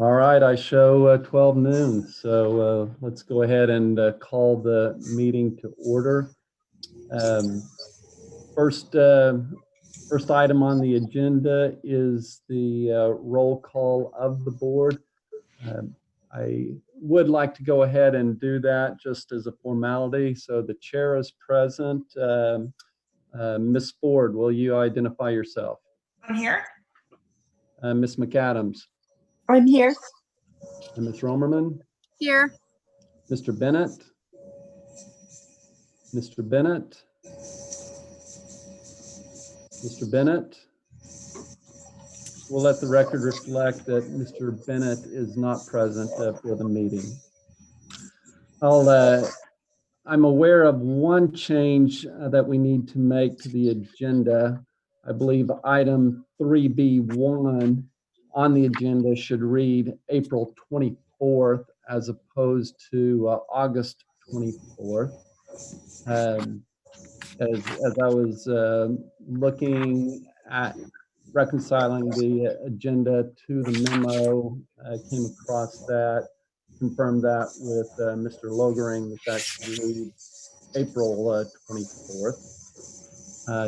All right, I show 12 noon, so let's go ahead and call the meeting to order. First item on the agenda is the roll call of the board. I would like to go ahead and do that just as a formality. So the chair is present. Ms. Ford, will you identify yourself? I'm here. Ms. McAdams? I'm here. And Ms. Romerman? Here. Mr. Bennett? Mr. Bennett? Mr. Bennett? We'll let the record reflect that Mr. Bennett is not present for the meeting. I'm aware of one change that we need to make to the agenda. I believe item 3B1 on the agenda should read April 24th as opposed to August 24th. As I was looking at reconciling the agenda to the memo, I came across that, confirmed that with Mr. Logering that should read April 24th.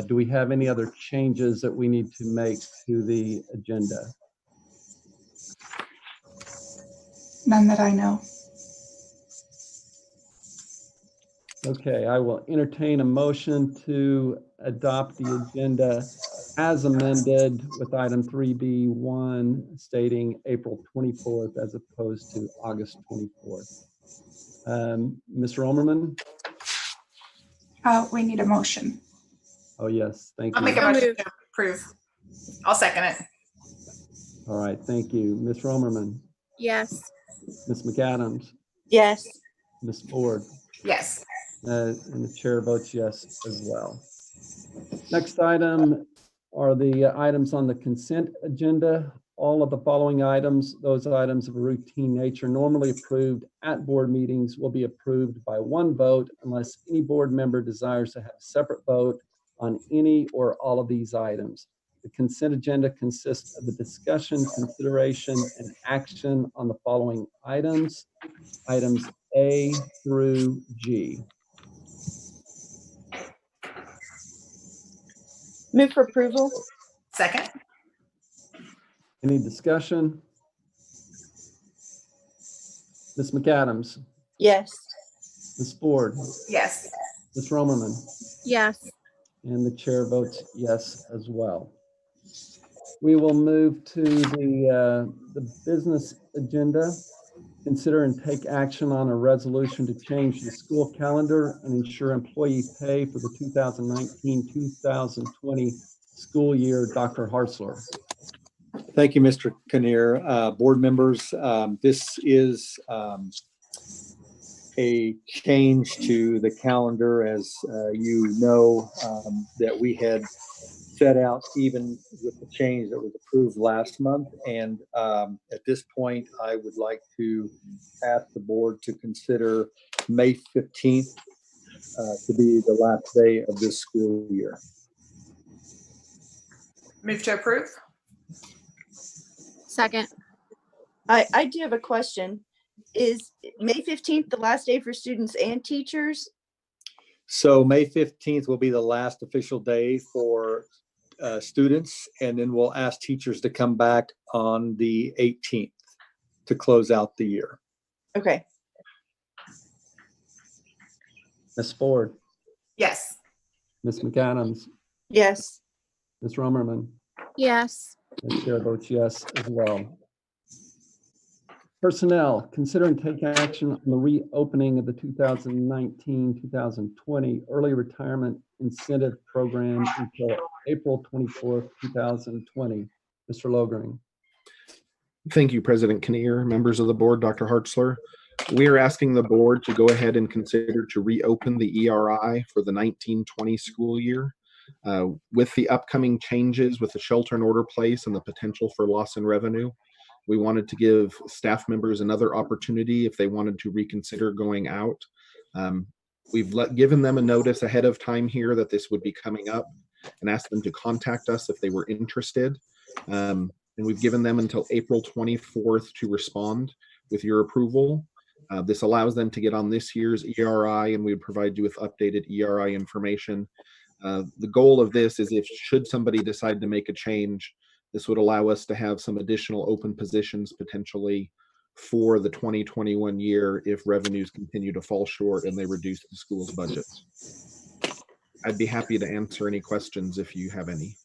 Do we have any other changes that we need to make to the agenda? None that I know. Okay, I will entertain a motion to adopt the agenda as amended with item 3B1 stating April 24th as opposed to August 24th. Ms. Romerman? We need a motion. Oh, yes, thank you. I'll make a motion to approve. I'll second it. All right, thank you. Ms. Romerman? Yes. Ms. McAdams? Yes. Ms. Ford? Yes. And the chair votes yes as well. Next item are the items on the consent agenda. All of the following items, those items of a routine nature normally approved at board meetings, will be approved by one vote unless any board member desires to have a separate vote on any or all of these items. The consent agenda consists of the discussion, consideration, and action on the following items, items A through G. Move for approval. Second. Any discussion? Ms. McAdams? Yes. Ms. Ford? Yes. Ms. Romerman? Yes. And the chair votes yes as well. We will move to the business agenda. Consider and take action on a resolution to change the school calendar and ensure employee pay for the 2019-2020 school year. Dr. Hartzler. Thank you, Mr. Kinnear. Board members, this is a change to the calendar, as you know, that we had set out even with the change that was approved last month. And at this point, I would like to ask the board to consider May 15th to be the last day of this school year. Move to approve. Second. I do have a question. Is May 15th the last day for students and teachers? So May 15th will be the last official day for students, and then we'll ask teachers to come back on the 18th to close out the year. Okay. Ms. Ford? Yes. Ms. McAdams? Yes. Ms. Romerman? Yes. The chair votes yes as well. Personnel, consider and take action on the reopening of the 2019-2020 early retirement incentive program until April 24th, 2020. Mr. Logering. Thank you, President Kinnear, members of the board, Dr. Hartzler. We are asking the board to go ahead and consider to reopen the ERI for the 1920 school year. With the upcoming changes with the shelter in order place and the potential for loss in revenue, we wanted to give staff members another opportunity if they wanted to reconsider going out. We've given them a notice ahead of time here that this would be coming up and asked them to contact us if they were interested. and we've given them until April 24th to respond with your approval. This allows them to get on this year's ERI, and we would provide you with updated ERI information. The goal of this is, if should somebody decide to make a change, this would allow us to have some additional open positions potentially for the 2021 year if revenues continue to fall short and they reduce the school's budgets. I'd be happy to answer any questions if you have any.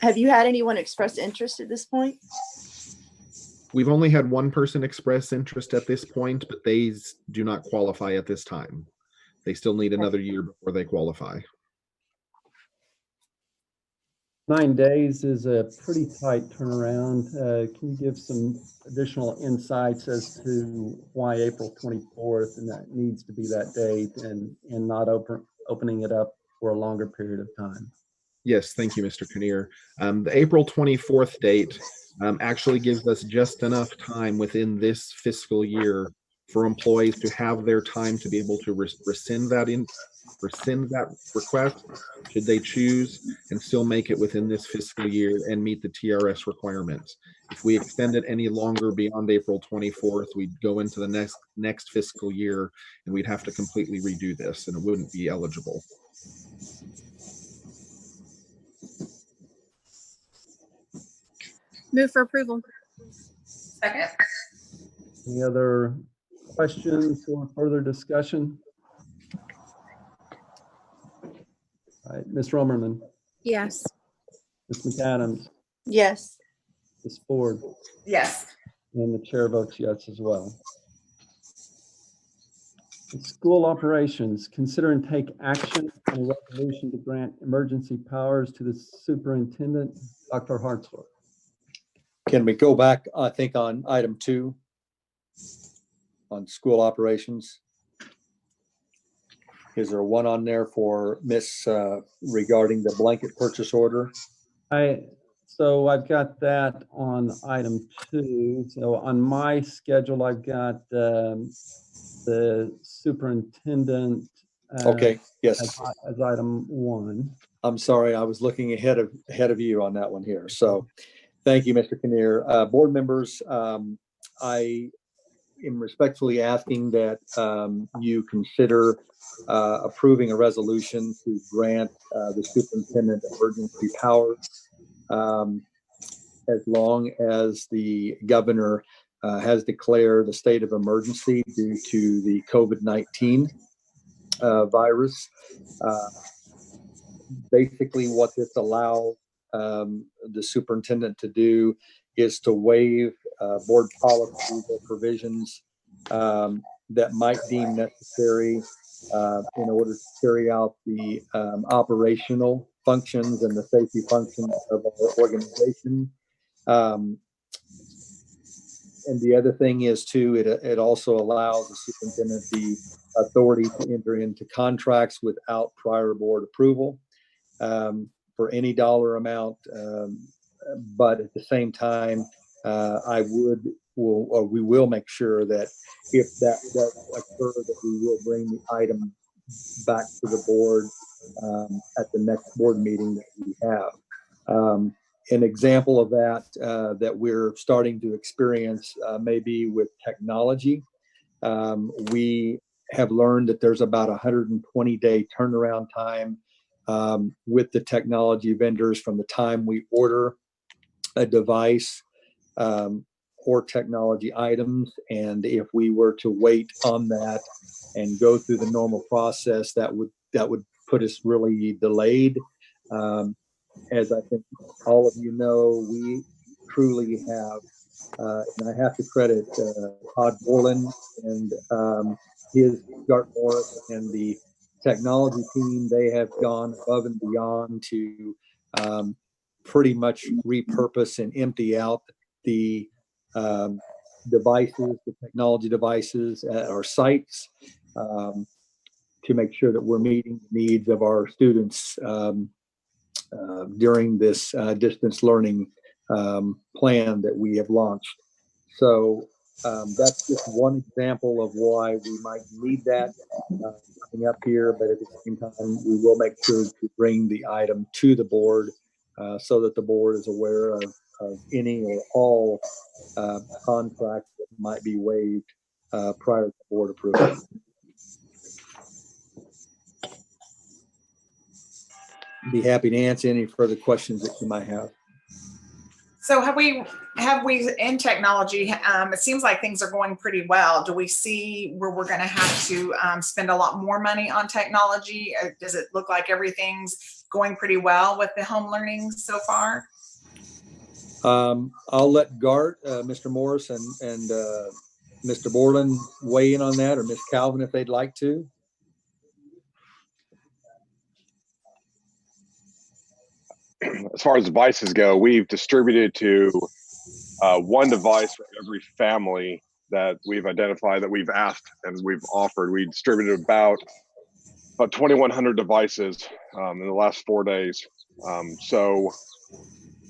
Have you had anyone express interest at this point? We've only had one person express interest at this point, but they do not qualify at this time. They still need another year before they qualify. 9 days is a pretty tight turnaround. Can you give some additional insights as to why April 24th and that needs to be that date, and not opening it up for a longer period of time? Yes, thank you, Mr. Kinnear. The April 24th date actually gives us just enough time within this fiscal year for employees to have their time to be able to rescind that request, should they choose, and still make it within this fiscal year and meet the TRS requirements. If we extend it any longer beyond April 24th, we'd go into the next fiscal year and we'd have to completely redo this, and it wouldn't be eligible. Move for approval. Second. Any other questions or further discussion? All right, Ms. Romerman, Yes. Ms. McAdams, Yes. Ms. Ford, Yes. and the chair votes yes as well. School operations, consider and take action on a resolution to grant emergency powers to the superintendent, Dr. Hartzler. Can we go back, I think, on item 2 on school operations? Is there one on there for Miss regarding the blanket purchase order? So I've got that on item 2. So on my schedule, I've got the superintendent Okay, yes. as item 1. I'm sorry, I was looking ahead of you on that one here. So thank you, Mr. Kinnear. Board members, I am respectfully asking that you consider approving a resolution to grant the superintendent emergency powers as long as the governor has declared a state of emergency due to the COVID-19 virus. Basically, what this allows the superintendent to do is to waive board policies or provisions that might deem necessary in order to carry out the operational functions and the safety functions of our organization. And the other thing is too, it also allows the superintendent the authority to enter into contracts without prior board approval for any dollar amount. But at the same time, we will make sure that if that does occur, that we will bring the item back to the board at the next board meeting that we have. An example of that that we're starting to experience may be with technology. We have learned that there's about 120-day turnaround time with the technology vendors from the time we order a device or technology items. And if we were to wait on that and go through the normal process, that would put us really delayed. As I think all of you know, we truly have, and I have to credit Todd Borland and his Dartmoor and the technology team. They have gone above and beyond to pretty much repurpose and empty out the devices, the technology devices at our sites to make sure that we're meeting the needs of our students during this distance learning plan that we have launched. So that's just one example of why we might need that coming up here, but at the same time, we will make sure to bring the item to the board so that the board is aware of any or all contracts that might be waived prior to board approval. Be happy to answer any further questions that you might have. So have we in technology, it seems like things are going pretty well. Do we see where we're going to have to spend a lot more money on technology? Or does it look like everything's going pretty well with the home learning so far? I'll let Gart, Mr. Morris, and Mr. Borland weigh in on that, or Ms. Calvin if they'd like to. As far as devices go, we've distributed to one device for every family that we've identified, that we've asked and we've offered. We distributed about 2,100 devices in the last 4 days. So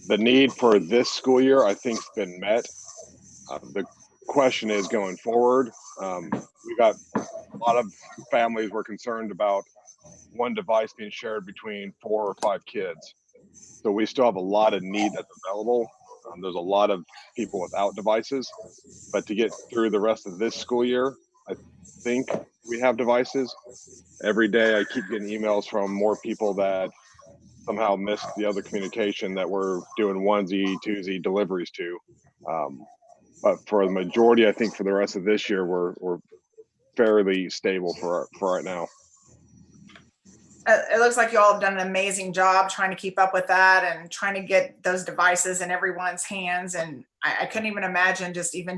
the need for this school year, I think, has been met. The question is going forward. We got a lot of families were concerned about one device being shared between 4 or 5 kids. So we still have a lot of need that's available. There's a lot of people without devices, but to get through the rest of this school year, I think we have devices. Every day I keep getting emails from more people that somehow missed the other communication that we're doing onesie, twosie deliveries to. But for the majority, I think for the rest of this year, we're fairly stable for right now. It looks like you all have done an amazing job trying to keep up with that and trying to get those devices in everyone's hands. And I couldn't even imagine just even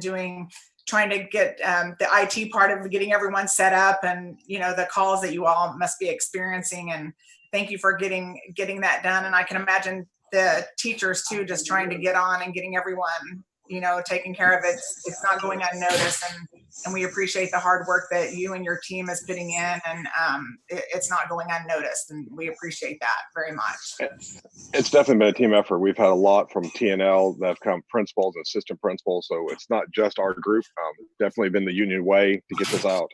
trying to get the IT part of getting everyone set up, and the calls that you all must be experiencing. And thank you for getting that done. And I can imagine the teachers too, just trying to get on and getting everyone taken care of. It's not going unnoticed, and we appreciate the hard work that you and your team is putting in, and it's not going unnoticed, and we appreciate that very much. It's definitely been a team effort. We've had a lot from TNL that have come, principals and assistant principals, so it's not just our group. Definitely been the union way to get this out,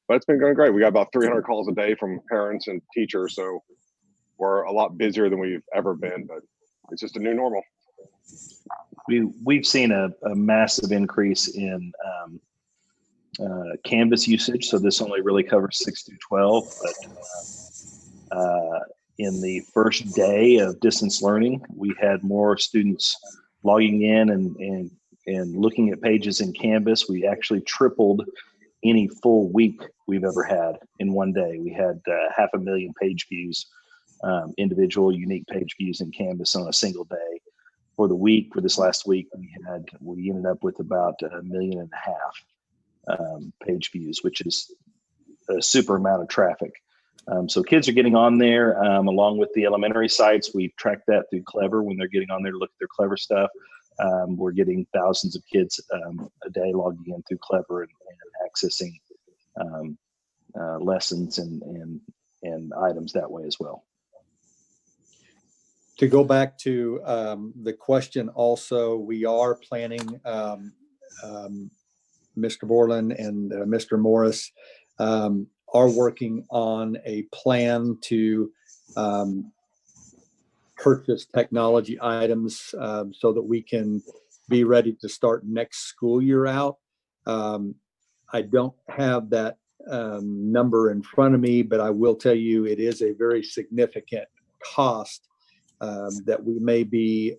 but it's been going great. We got about 300 calls a day from parents and teachers, so we're a lot busier than we've ever been, but it's just a new normal. We've seen a massive increase in Canvas usage. So this only really covers 6 through 12, but in the first day of distance learning, we had more students logging in and looking at pages in Canvas. We actually tripled any full week we've ever had in one day. We had 500,000 page views, individual unique page views in Canvas on a single day. For this last week, we ended up with about 1.5 million page views, which is a super amount of traffic. So kids are getting on there, along with the elementary sites. We've tracked that through Clever when they're getting on there to look at their Clever stuff. We're getting thousands of kids a day logging in through Clever and accessing lessons and items that way as well. To go back to the question also, we are planning, Mr. Borland and Mr. Morris are working on a plan to purchase technology items so that we can be ready to start next school year out. I don't have that number in front of me, but I will tell you it is a very significant cost that we may be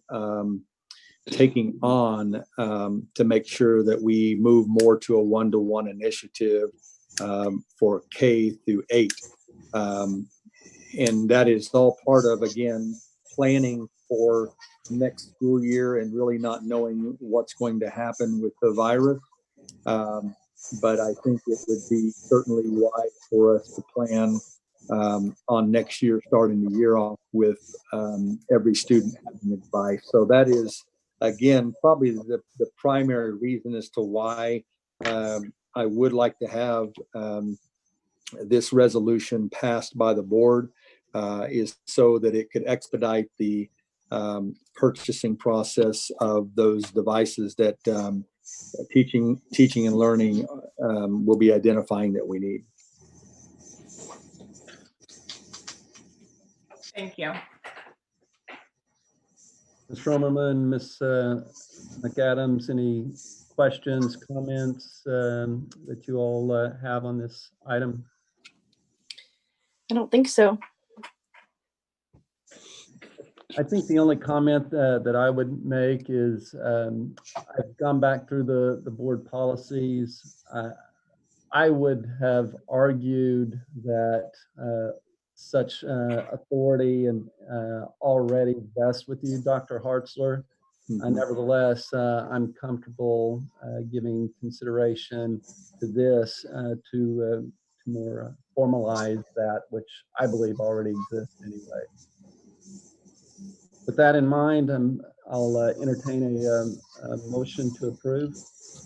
taking on to make sure that we move more to a one-to-one initiative for K through 8. And that is all part of, again, planning for next school year and really not knowing what's going to happen with the virus. But I think it would be certainly wise for us to plan on next year, starting the year off with every student having a device. So that is, again, probably the primary reason as to why I would like to have this resolution passed by the board, is so that it could expedite the purchasing process of those devices that teaching and learning will be identifying that we need. Thank you. Ms. Romerman, Ms. McAdams, any questions, comments that you all have on this item? I don't think so. I think the only comment that I would make is I've gone back through the board policies. I would have argued that such authority and already vests with you, Dr. Hartzler. Nevertheless, I'm comfortable giving consideration to this to more formalize that, which I believe already exists anyway. With that in mind, I'll entertain a motion to approve.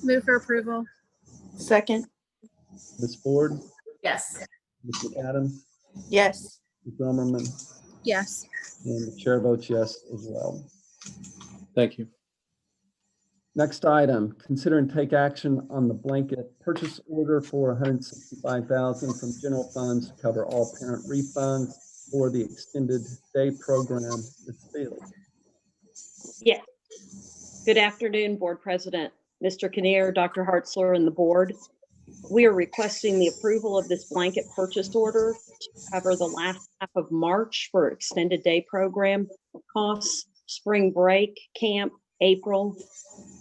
Move for approval. Second. Ms. Ford, Yes. Ms. McAdams, Yes. Ms. Romerman, Yes. and the chair votes yes as well. Thank you. Next item, consider and take action on the blanket purchase order for $165,000 from general funds to cover all parent refunds for the extended day program. Ms. Field. Yeah. Good afternoon, Board President, Mr. Kinnear, Dr. Hartzler, and the board. We are requesting the approval of this blanket purchase order to cover the last half of March for extended day program costs, spring break, camp, April,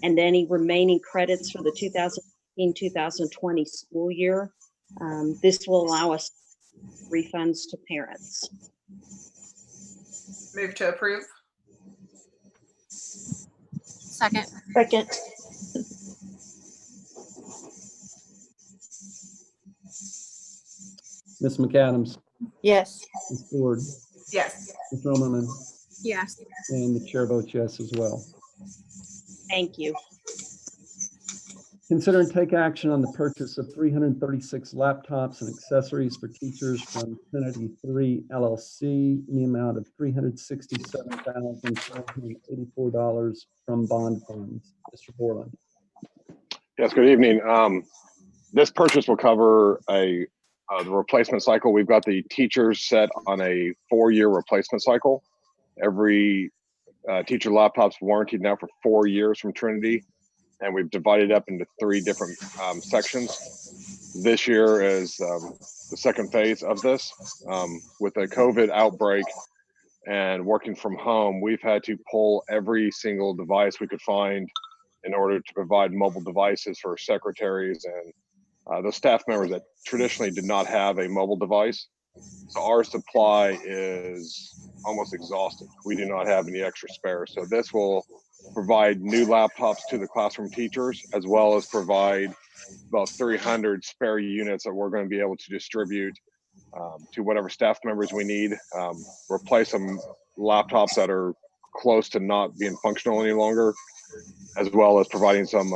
and any remaining credits for the 2019-2020 school year. This will allow us refunds to parents. Move to approve. Second. Second. Ms. McAdams, Yes. Ms. Ford, Yes. Ms. Romerman, Yes. and the chair votes yes as well. Thank you. Consider and take action on the purchase of 336 laptops and accessories for teachers from Trinity 3 LLC in the amount of $367,484 from bond funds. Mr. Borland. Yes, good evening. This purchase will cover the replacement cycle. We've got the teachers set on a 4-year replacement cycle. Every teacher laptop's warranted now for 4 years from Trinity, and we've divided up into 3 different sections. This year is the second phase of this. With the COVID outbreak and working from home, we've had to pull every single device we could find in order to provide mobile devices for secretaries and those staff members that traditionally did not have a mobile device. So our supply is almost exhausted. We do not have any extra spare. So this will provide new laptops to the classroom teachers, as well as provide about 300 spare units that we're going to be able to distribute to whatever staff members we need, replace some laptops that are close to not being functional any longer, as well as providing some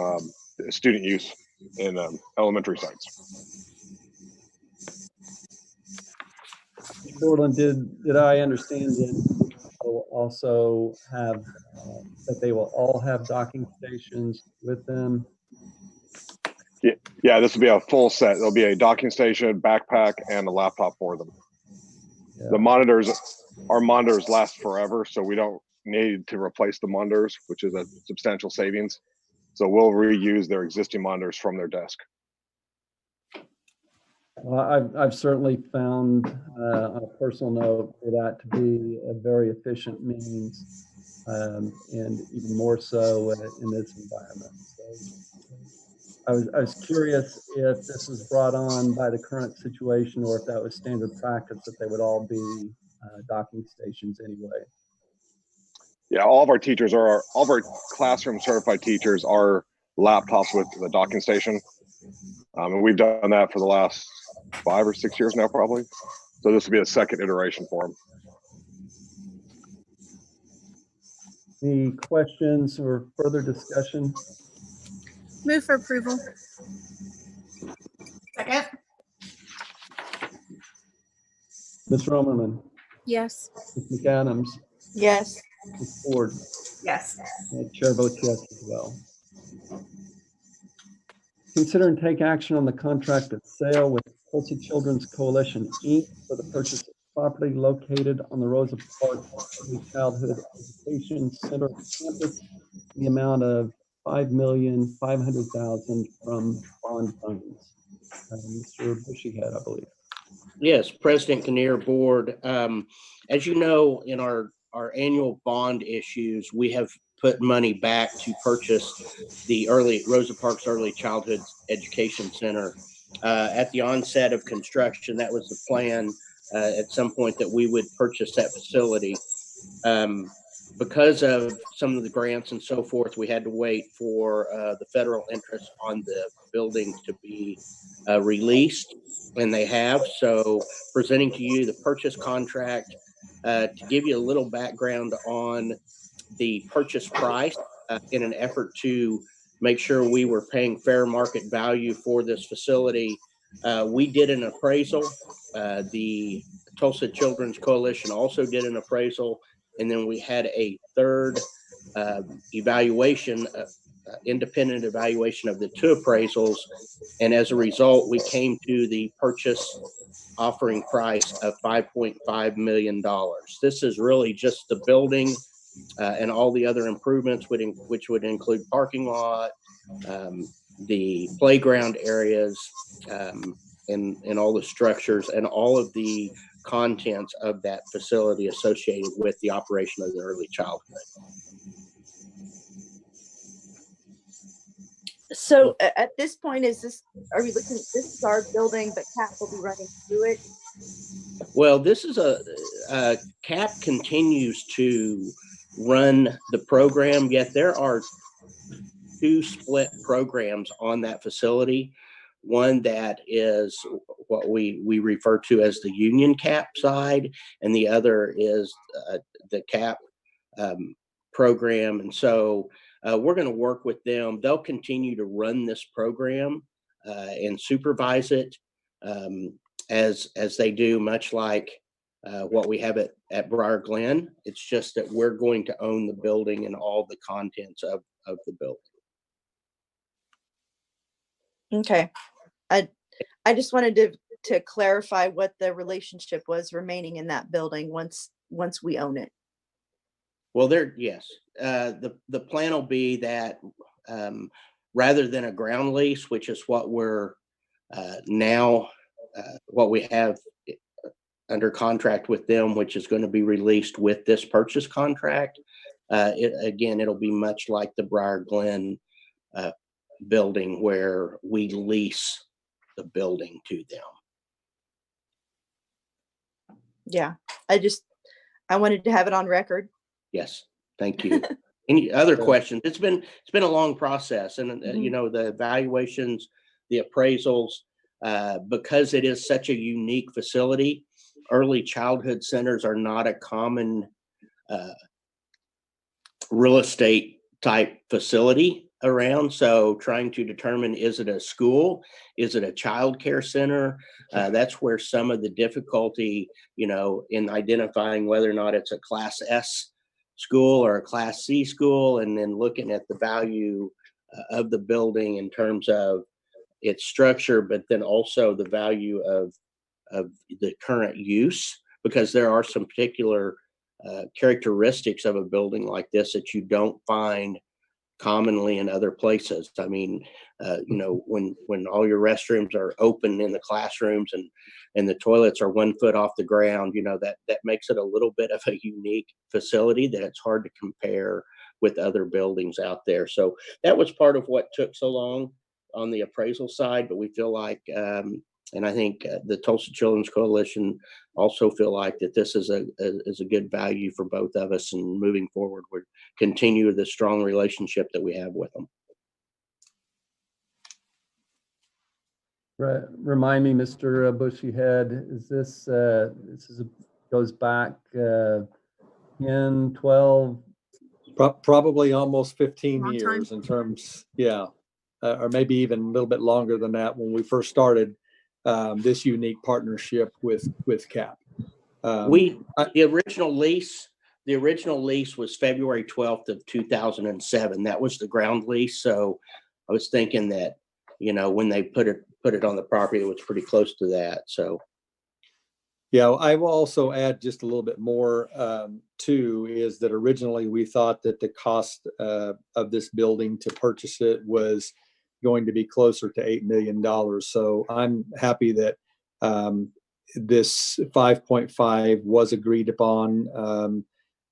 student use in elementary sites. Borland, did I understand that will also have that they will all have docking stations with them? Yeah, this will be a full set. There'll be a docking station, backpack, and a laptop for them. Yeah. The monitors, our monitors last forever, so we don't need to replace the monitors, which is a substantial savings. So we'll reuse their existing monitors from their desk. Well, I've certainly found on a personal note for that to be a very efficient means, and even more so in this environment. So I was curious if this was brought on by the current situation or if that was standard practice that they would all be docking stations anyway. Yeah, all of our teachers are, all of our classroom certified teachers are laptops with the docking station. And we've done that for the last 5 or 6 years now, probably. So this will be a second iteration for them. Any questions or further discussion? Move for approval. Second. Ms. Romerman, Yes. Ms. McAdams, Yes. Ms. Ford, Yes. and chair votes yes as well. Consider and take action on the contract of sale with Tulsa Children's Coalition, Inc. for the purchase of property located on the Rosa Parks Early Childhood Education Center campus, the amount of $5,500,000 from bond funds. Mr. Bushyhead, I believe. Yes, President Kinnear, Board. As you know, in our annual bond issues, we have put money back to purchase the Rosa Parks Early Childhood Education Center. At the onset of construction, that was the plan at some point that we would purchase that facility. Because of some of the grants and so forth, we had to wait for the federal interest on the building to be released, and they have. So presenting to you the purchase contract. To give you a little background on the purchase price, in an effort to make sure we were paying fair market value for this facility, we did an appraisal. The Tulsa Children's Coalition also did an appraisal, and then we had a third evaluation, independent evaluation of the two appraisals, and as a result, we came to the purchase offering price of $5.5 million. This is really just the building and all the other improvements, which would include parking lot, the playground areas, and all the structures and all of the contents of that facility associated with the operation of the early childhood. So at this point, are we looking, this is our building, but CAP will be running through it? Well, this is CAP continues to run the program, yet there are two split programs on that facility. One that is what we refer to as the union CAP side, and the other is the CAP program. And so we're going to work with them. They'll continue to run this program and supervise it as they do, much like what we have at Briar Glen. It's just that we're going to own the building and all the contents of the building. Okay. I just wanted to clarify what the relationship was remaining in that building once we own it. Well, yes. The plan will be that rather than a ground lease, which is what we're now, what we have under contract with them, which is going to be released with this purchase contract. It'll be much like the Briar Glen building, where we lease the building to them. Yeah, I wanted to have it on record. Yes, thank you. Any other questions? It's been a long process, and you know, the evaluations, the appraisals, because it is such a unique facility. Early childhood centers are not a common real estate type facility around. So trying to determine, is it a school? Is it a child care center? That's where some of the difficulty, you know, in identifying whether or not it's a Class S school or a Class C school, and then looking at the value of the building in terms of its structure, but then also the value of the current use, because there are some particular characteristics of a building like this that you don't find commonly in other places. I mean, you know, when all your restrooms are open in the classrooms and the toilets are 1 foot off the ground, you know, that makes it a little bit of a unique facility that it's hard to compare with other buildings out there. So that was part of what took so long on the appraisal side, but we feel like, and I think the Tulsa Children's Coalition also feel like that this is a good value for both of us, and moving forward, we'll continue the strong relationship that we have with them. Remind me, Mr. Bushyhead, is this goes back 10, 12? Probably almost 15 Long years time. in terms, yeah, or maybe even a little bit longer than that, when we first started this unique partnership with CAP. The original lease was February 12th of 2007. That was the ground lease. So I was thinking that, you know, when they put it on the property, it was pretty close to that. So Yeah, I will also add just a little bit more too, is that originally we thought that the cost of this building to purchase it was going to be closer to $8 million. So I'm happy that this 5.5 was agreed upon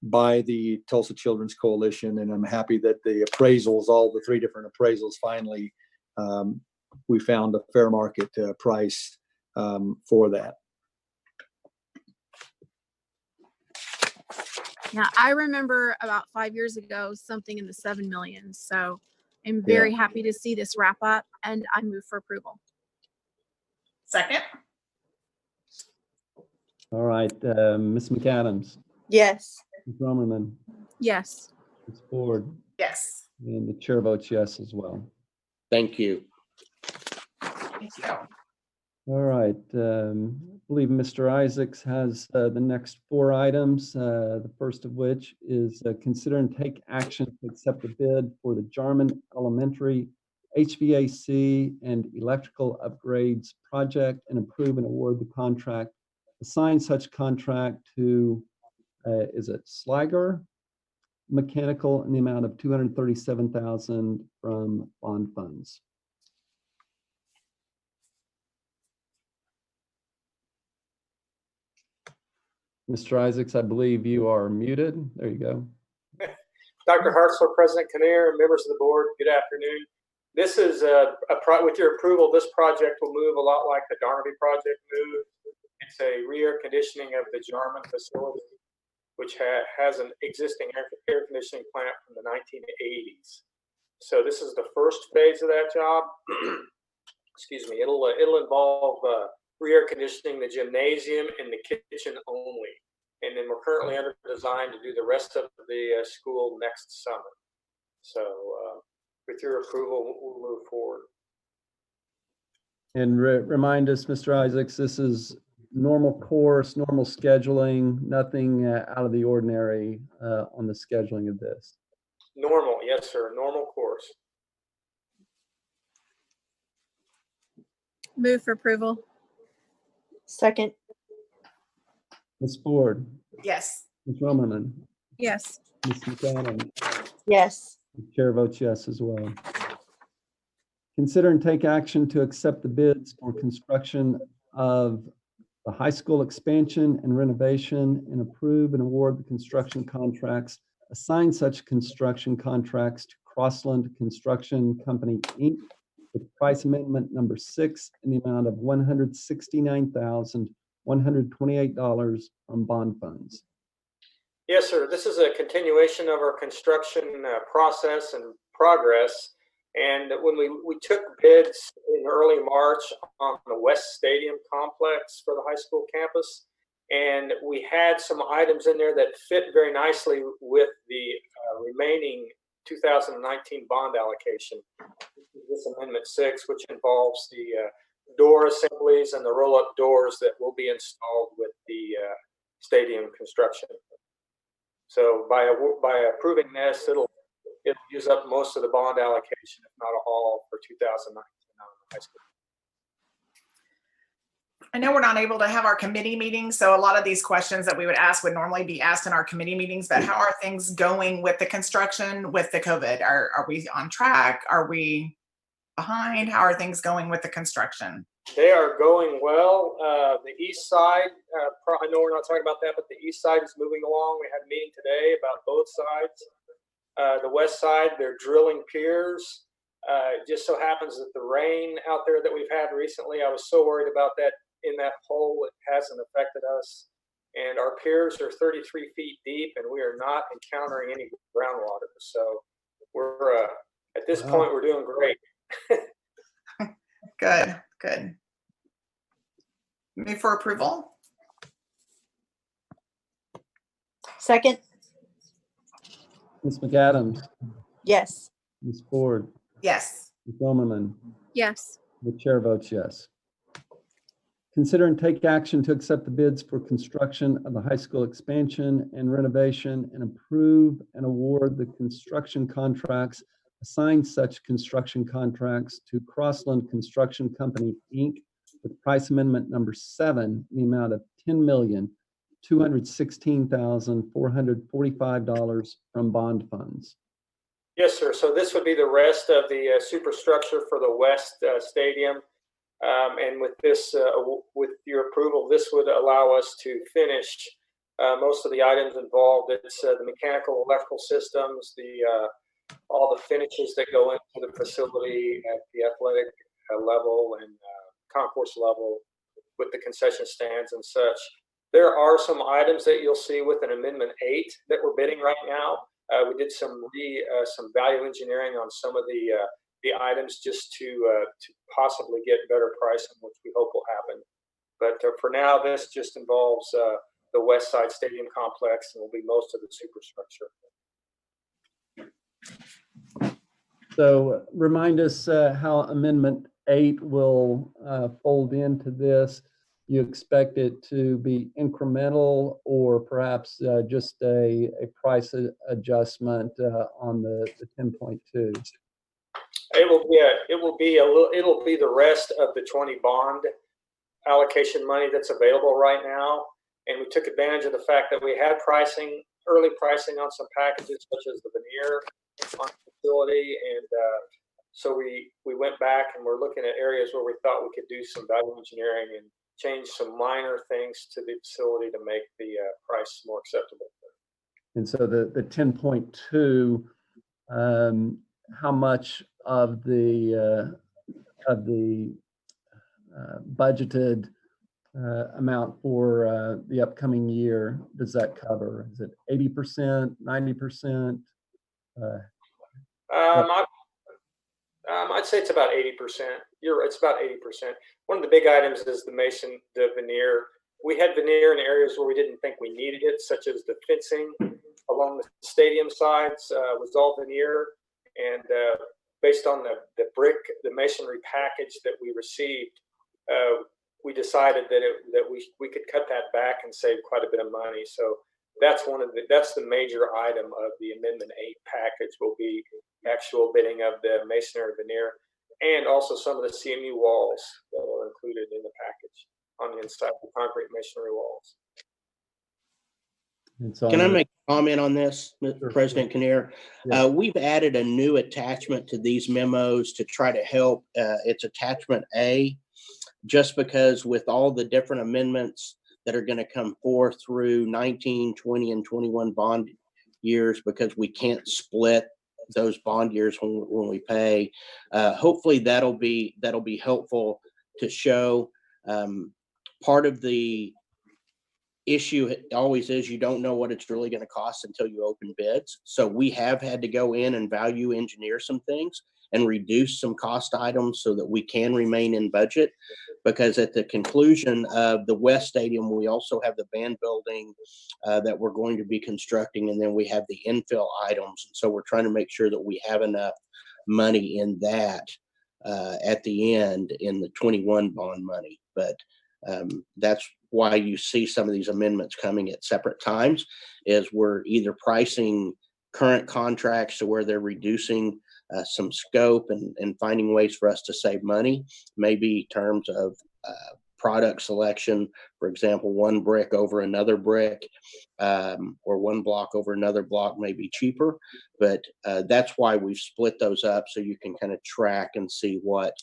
by the Tulsa Children's Coalition. And I'm happy that the appraisals, all the 3 different appraisals, finally, we found a fair market price for that. Now, I remember about 5 years ago, something in the 7 million. So I'm very happy to see this wrap up, and I move for approval. Second. All right, Ms. McAdams, Yes. Ms. Romerman, Yes. Ms. Ford, Yes. and the chair votes yes as well. Thank you. Thank you. All right, I believe Mr. Isaacs has the next 4 items, the first of which is consider and take action to accept the bid for the Jarman Elementary HVAC and electrical upgrades project and approve and award the contract. Assign such contract to, is it Sliger Mechanical in the amount of $237,000 from bond funds. Mr. Isaacs, I believe you are muted. There you go. Dr. Hartzler, President Kinnear, members of the board, good afternoon. This is with your approval, this project will move a lot like the Darnaby project moved. It's a re-air conditioning of the Jarman facility, which has an existing air conditioning plant from the 1980s. So this is the first phase of that job. Excuse me. It'll involve re-air conditioning the gymnasium and the kitchen only. And then we're currently under design to do the rest of the school next summer. So with your approval, we'll move forward. And remind us, Mr. Isaacs, this is normal course, normal scheduling, nothing out of the ordinary on the scheduling of this. Normal, yes, sir. Normal course. Move for approval. Second. Ms. Ford, Yes. Ms. Romerman, Yes. Ms. McAdams, Yes. the chair votes yes as well. Consider and take action to accept the bids for construction of the high school expansion and renovation and approve and award the construction contracts. Assign such construction contracts to Crossland Construction Company, Inc. with price amendment number 6 in the amount of $169,128 from bond funds. Yes, sir. This is a continuation of our construction process and progress. And when we took bids in early March on the West Stadium complex for the high school campus, and we had some items in there that fit very nicely with the remaining 2019 bond allocation. This Amendment 6, which involves the door assemblies and the roll-up doors that will be installed with the stadium construction. So by approving this, it'll use up most of the bond allocation, if not all, for 2019 on the high school. I know we're not able to have our committee meetings, so a lot of these questions that we would ask would normally be asked in our committee meetings, but how are things going with the construction with the COVID? Are we on track? Are we behind? How are things going with the construction? They are going well. The east side, I know we're not talking about that, but the east side is moving along. We had a meeting today about both sides. The west side, they're drilling piers. It just so happens that the rain out there that we've had recently, I was so worried about that in that hole, it hasn't affected us. And our piers are 33 feet deep, and we are not encountering any groundwater. So we're at this point, we're doing great. Good, good. Move for approval. Second. Ms. McAdams, Yes. Ms. Ford, Yes. Ms. Romerman, Yes. the chair votes yes. Consider and take action to accept the bids for construction of the high school expansion and renovation and approve and award the construction contracts. Assign such construction contracts to Crossland Construction Company, Inc. with price amendment number 7 in the amount of $10,216,445 from bond funds. Yes, sir. So this would be the rest of the superstructure for the West Stadium. And with this, with your approval, this would allow us to finish most of the items involved. It's the mechanical, electrical systems, all the finishes that go into the facility at the athletic level and concourse level with the concession stands and such. There are some items that you'll see with an Amendment 8 that we're bidding right now. We did some value engineering on some of the items just to possibly get better pricing, which we hope will happen. But for now, this just involves the West Side Stadium complex and will be most of the superstructure. So remind us how Amendment 8 will fold into this. You expect it to be incremental or perhaps just a price adjustment on the 10.2? It'll be the rest of the 20 bond allocation money that's available right now. And we took advantage of the fact that we had early pricing on some packages such as the veneer on the facility. And so we went back and we're looking at areas where we thought we could do some value engineering and change some minor things to the facility to make the price more acceptable. And so the 10.2, how much of the budgeted amount for the upcoming year does that cover? Is it 80%, 90%? I'd say it's about 80%. It's about 80%. One of the big items is the veneer. We had veneer in areas where we didn't think we needed it, such as the fencing along the stadium sides was all veneer. And based on the masonry package that we received, we decided that we could cut that back and save quite a bit of money. So that's the major item of the Amendment 8 package will be actual bidding of the masonry veneer and also some of the CMU walls that are included in the package on the inside, the concrete masonry walls. Can I make a comment on this, Sure, President Kinnear? Yeah. We've added a new attachment to these memos to try to help. It's attachment A, just because with all the different amendments that are going to come forth through 19, 20, and 21 bond years, because we can't split those bond years when we pay. Hopefully that'll be helpful to show. Part of the issue always is you don't know what it's really going to cost until you open bids. So we have had to go in and value engineer some things and reduce some cost items so that we can remain in budget. Because at the conclusion of the West Stadium, we also have the band building that we're going to be constructing, and then we have the infill items. And so we're trying to make sure that we have enough money in that at the end in the 21 bond money. But that's why you see some of these amendments coming at separate times, is we're either pricing current contracts to where they're reducing some scope and finding ways for us to save money, maybe terms of product selection, for example, one brick over another brick, or one block over another block may be cheaper. But that's why we've split those up so you can kind of track and see what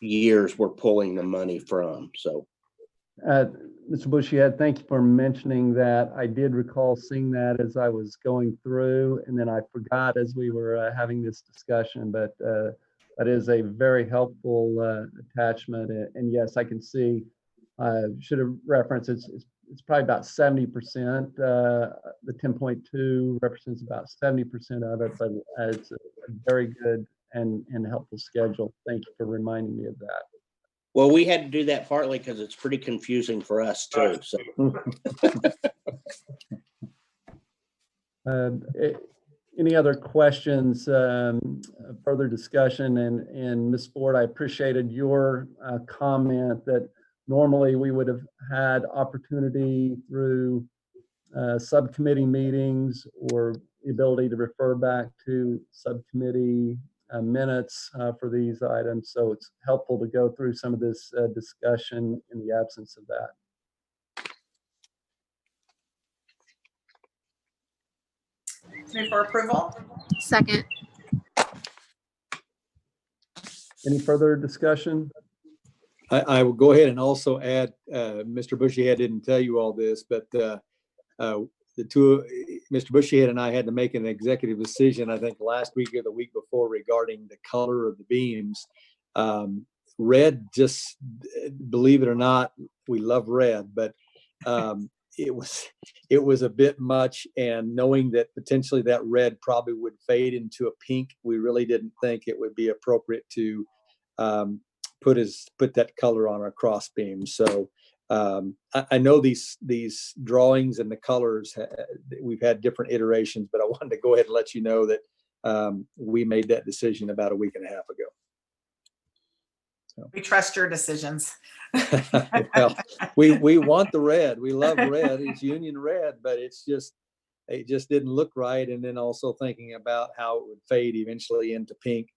years we're pulling the money from. So Mr. Bushyhead, thank you for mentioning that. I did recall seeing that as I was going through, and then I forgot as we were having this discussion, but that is a very helpful attachment. And yes, I can see, should have referenced, it's probably about 70%. The 10.2 represents about 70% of it, but it's a very good and helpful schedule. Thank you for reminding me of that. Well, we had to do that partly because it's pretty confusing for us too. So. Any other questions, further discussion? And Ms. Ford, I appreciated your comment that normally we would have had opportunity through subcommittee meetings or the ability to refer back to subcommittee minutes for these items, so it's helpful to go through some of this discussion in the absence of that. Move for approval. Second. Any further discussion? I will go ahead and also add, Mr. Bushyhead didn't tell you all this, but the two, Mr. Bushyhead and I had to make an executive decision, I think last week or the week before, regarding the color of the beams. Red, just believe it or not, we love red, but it was a bit much, and knowing that potentially that red probably would fade into a pink, we really didn't think it would be appropriate to put that color on our cross beam. So I know these drawings and the colors, we've had different iterations, but I wanted to go ahead and let you know that we made that decision about a week and a half ago. We trust your decisions. Well, we want the red. We love red. It's Union red, but it just didn't look right. And then also thinking about how it would fade eventually into pink.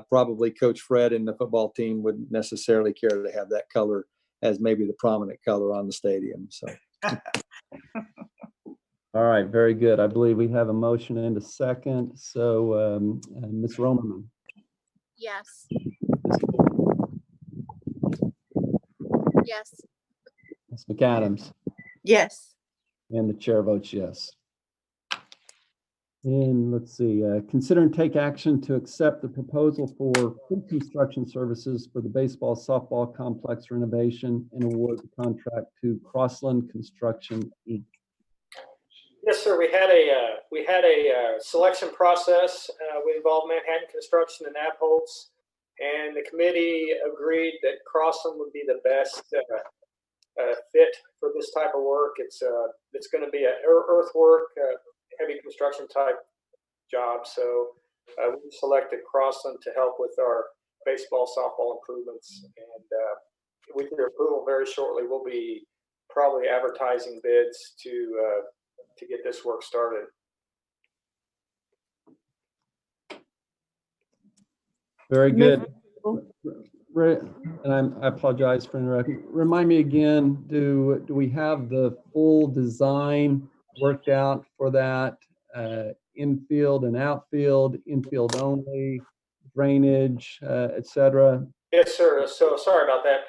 Probably Coach Fred and the football team wouldn't necessarily care to have that color as maybe the prominent color on the stadium. So. All right, very good. I believe we have a motion and a second. So Ms. Romerman. Yes. Yes. Ms. McAdams. Yes. And the chair votes yes. And let's see, consider and take action to accept the proposal for pre-construction services for the baseball softball complex renovation and award the contract to Crossland Construction Inc. Yes, sir. We had a selection process. We involved Manhattan Construction and Appholtz, and the committee agreed that Crossland would be the best fit for this type of work. It's going to be an earthwork, heavy construction type job. So we selected Crossland to help with our baseball, softball improvements. And with your approval, very shortly, we'll be probably advertising bids to get this work started. Very good. And I apologize for interrupting. Remind me again, do we have the full design worked out for that? Infield and outfield, infield only, drainage, etc. Yes, sir. So sorry about that.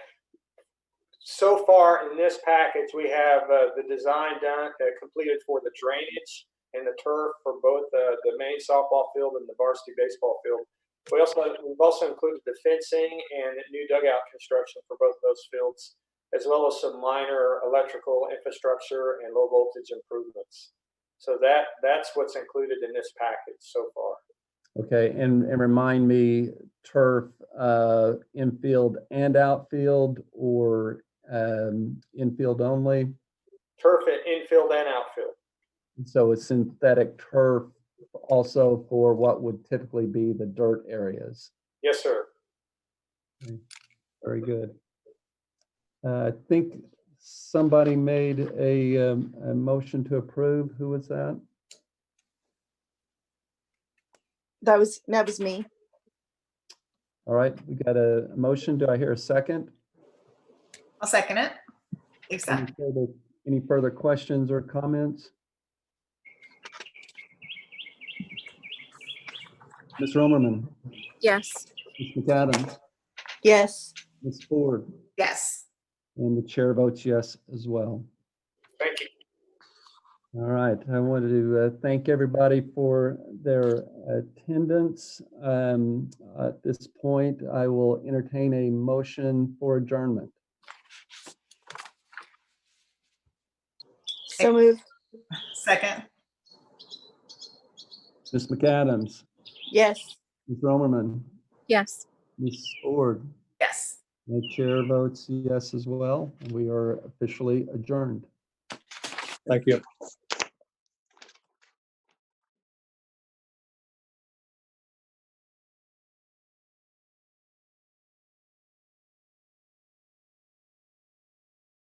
So far in this package, we have the design done, completed for the drainage and the turf for both the main softball field and the varsity baseball field. We've also included the fencing and new dugout construction for both of those fields, as well as some minor electrical infrastructure and low voltage improvements. So that's what's included in this package so far. Okay, and remind me, turf, infield and outfield, or infield only? Turf at infield and outfield. So it's synthetic turf also for what would typically be the dirt areas. Yes, sir. Okay. Very good. I think somebody made a motion to approve. Who was that? That was me. All right, we got a motion. Do I hear a second? I'll second it. Lisa. Any further questions or comments? Ms. Romerman, Yes. Ms. McAdams, Yes. Ms. Ford, Yes. and the chair votes yes as well. Thank you. All right, I wanted to thank everybody for their attendance. At this point, I will entertain a motion for adjournment. So moved. Second. Ms. McAdams, Yes. Ms. Romerman, Yes. Ms. Ford, Yes. the chair votes yes as well, and we are officially adjourned. Thank you.